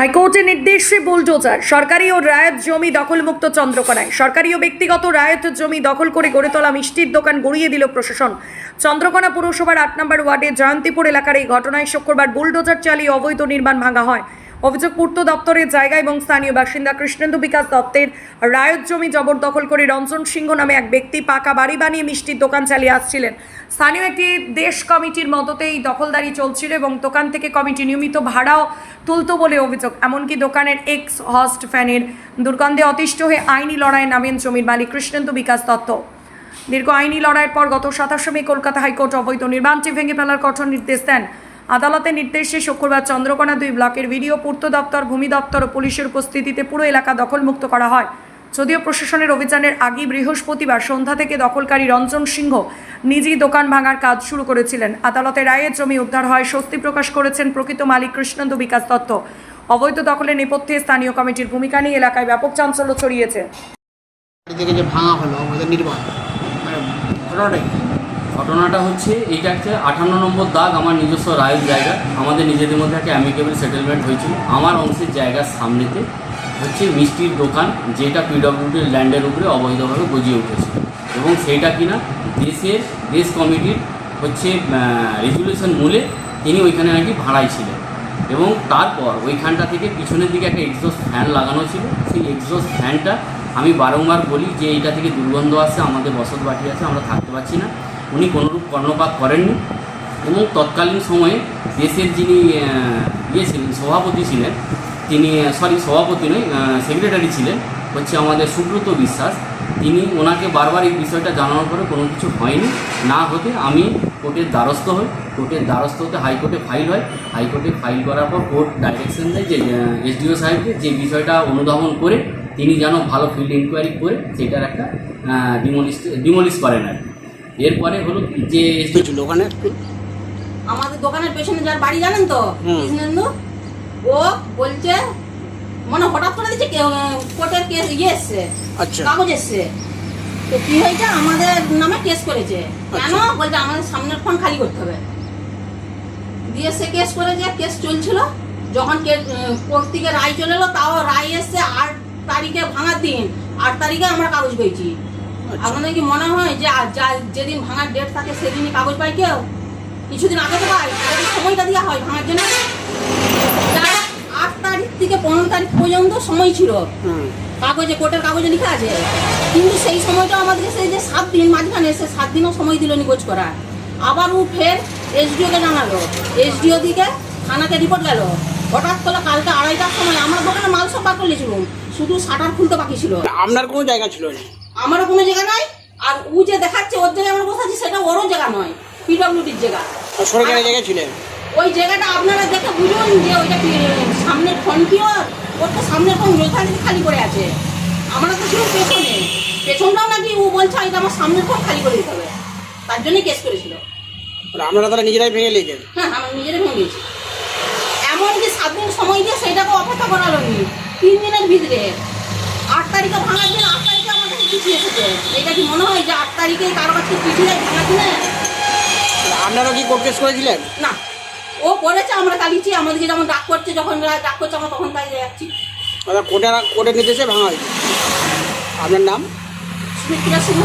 হাইকোর্টের নির্দেশে বুলডোজার সরকারি ও রায়ত জমি দখলমুক্ত চন্দ্রকোনায়। সরকারি ও ব্যক্তিগত রায়ত জমি দখল করে গড়ে তোলা মিষ্টির দোকান গড়িয়ে দিল প্রশাসন। চন্দ্রকোনা পুরসভার ৮ নম্বর ওয়ার্ডের জয়ন্তীপুর এলাকার এই ঘটনায় শুক্রবার বুলডোজার চালিয়ে অবৈধ নির্মাণ ভাঙা হয়। অভিযোগ, পূর্ত দপ্তরের জায়গা এবং স্থানীয় বাসিন্দা কৃষ্ণেন্দু বিকাশ দত্তের রায়ত জমি জবরদখল করে রঞ্জন সিংহ নামে এক ব্যক্তি পাকা বাড়ি বানিয়ে মিষ্টির দোকান চালিয়ে আসছিলেন। স্থানীয় একটি দেশ কমিটির মদতে এই দখলদারি চলছিল এবং দোকান থেকে কমিটি নিয়মিত ভাড়াও তুলত বলে অভিযোগ। এমনকি দোকানের এক্স হস্ট ফ্যানের দুর্গন্ধে অতিষ্ঠ হয়ে আইনি লড়াইয়ে নামেন জমির মালিক কৃষ্ণেন্দু বিকাশ দত্ত। দীর্ঘ আইনি লড়াইয়ের পর গত 27 মে কলকাতা হাইকোর্ট অবৈধ নির্মাণটি ভেঙে ফেলার কঠোর নির্দেশ দেন। আদালতের নির্দেশে শুক্রবার চন্দ্রকোনা 2 ব্লকের ভিডিও, পূর্ত দপ্তর, ভূমি দপ্তর ও পুলিশের উপস্থিতিতে পুরো এলাকা দখলমুক্ত করা হয়। যদিও প্রশাসনের অভিযানের আগেই বৃহস্পতিবার সন্ধ্যা থেকে দখলকারী রঞ্জন সিংহ নিজেই দোকান ভাঙার কাজ শুরু করেছিলেন। আদালতের রায়ে জমি উদ্ধার হয় স্বস্তি প্রকাশ করেছেন প্রকৃত মালিক কৃষ্ণেন্দু বিকাশ দত্ত। অবৈধ দখলের নেপথ্যে স্থানীয় কমিটির ভূমিকা নিয়ে এলাকায় ব্যাপক চাঞ্চল্য ছড়িয়েছে। ঘটনাটা হচ্ছে এইটা একটা 58 নম্বর দাগ, আমার নিজস্ব রায়ের জায়গা। আমাদের নিজেদের মধ্যে একটা অ্যামিকেবল সেটেলমেন্ট হয়েছিল। আমার অংশের জায়গার সামনেতে হচ্ছে মিষ্টির দোকান, যেটা পিডব্লিউডির ল্যান্ডের উপরে অবৈধভাবে গজিয়ে উঠেছে এবং সেইটা কিনা দেশ কমিটির হচ্ছে রেজুলেশন মূলে তিনি ওইখানে নাকি ভাড়াই ছিলেন। এবং তারপর ওইখানটা থেকে পিছনের দিকে একটা এক্সস্ট ফ্যান লাগানো ছিল। সেই এক্সস্ট ফ্যানটা আমি বারংবার বলি যে এইটা থেকে দুর্গন্ধ আসছে, আমাদের বসত বাটি আছে, আমরা থাকতে পারছি না। উনি কোনোরূপ কর্ণপাত করেননি এবং তৎকালীন সময়ে দেশের যিনি ছিলেন, সভাপতি ছিলেন, তিনি সভাপতি নয়, সেক্রেটারি ছিলেন হচ্ছে আমাদের সুব্রত বিশ্বাস। তিনি ওনাকে বারবার এই বিষয়টা জানানোর পরে কোনো কিছু হয়নি। না হতে আমি কোর্টের দ্বারস্থ হই। কোর্টের দ্বারস্থ হতে হাইকোর্টে ফাইল হয়। হাইকোর্টে ফাইল করার পর কোর্ট ডাইরেকশন দেয় যে এসডিও সাহেবকে যে বিষয়টা অনুধাবন করে তিনি যেন ভালো ফিল্ড ইনকোয়ারি করে সেটার একটা ডিমোলিশ করেন আর কি। এরপরে হলো যে ওখানে আমাদের দোকানের পেছনে যার বাড়ি জানেন তো কৃষ্ণেন্দু, ও বলছে মানে হঠাৎ করে দিচ্ছে কোর্টের কেস এসছে, কাগজ এসছে, তো কি হয়েছে আমাদের নামে কেস করেছে। কেন বলছে আমাদের সামনের ফোন খালি করতে হবে। দিয়ে সে কেস করেছে, কেস চলছিল। যখন কোর্ট থেকে রায় চলে এলো, তাও রায় এসছে 8 তারিখে ভাঙার দিন। 8 তারিখে আমরা কাগজ পেয়েছি। আপনাদের কি মনে হয় যে যেদিন ভাঙার ডেট থাকে সেদিনই কাগজ পাই কেউ? কিছুদিন আগে তো পাই, সময়টা দেওয়া হয় ভাঙার জন্য। 8 তারিখ থেকে 15 তারিখ পর্যন্ত সময় ছিল কাগজে, কোর্টের কাগজে লেখা আছে। কিন্তু সেই সময়টা আমাদেরকে সেই যে 7 দিন মাঝখানে, সে 7 দিনও সময় দিল নিখোঁজ করার। আবার ও ফের এসডিওকে জানালো, এসডিও দিকে থানাতে রিপোর্ট গেল। হঠাৎ করে কালকে 2:30টার সময় আমার দোকানে মাল সব বার করে নিয়েছিলাম, শুধু শাটার খুলতে বাকি ছিল। আপনার কোনো জায়গা ছিল না? আমারও কোনো জায়গা নাই। আর ও যে দেখাচ্ছে ওর জায়গায় আমরা বসে আছি, সেটা ওরও জায়গা নয়, পিডব্লিউডির জায়গা। সরকারি জায়গা ছিলেন ওই জায়গাটা আপনারা দেখে বুঝুন যে ওইটা সামনের ফোন কি ওর তো সামনের ফোন খালি করে আছে। আমরা তো ছিল পেছনে, পেছনটাও নাকি ও বলছে এটা আমার সামনের ফোন খালি করে দিতে হবে, তার জন্যই কেস করেছিল। আপনারা তারা নিজেরাই ভেঙে নিয়েছেন? হ্যাঁ, আমরা নিজেরাই ভেঙে নিয়েছি। এমনকি 7 দিন সময় দিয়ে সেইটাকে অপেক্ষা করালো নি। 3 দিনের ভিতরে 8 তারিখে ভাঙার দিন, 8 তারিখে আমার কাছে চিঠি এসেছে। এটা কি মনে হয় যে 8 তারিখে কারো কাছে চিঠি নেই ভাঙার দিনে? আপনারা কি কোর্ট কেস করেছিলেন? না, ও করেছে, আমরা চালিয়েছি। আমাদেরকে যেমন ডাক করছে, যখন ডাক করছে আমরা তখন তাই যাচ্ছি। কোর্টের নির্দেশে ভাঙা হয়েছে। আপনার নাম? সুমিত্রা সিংহ।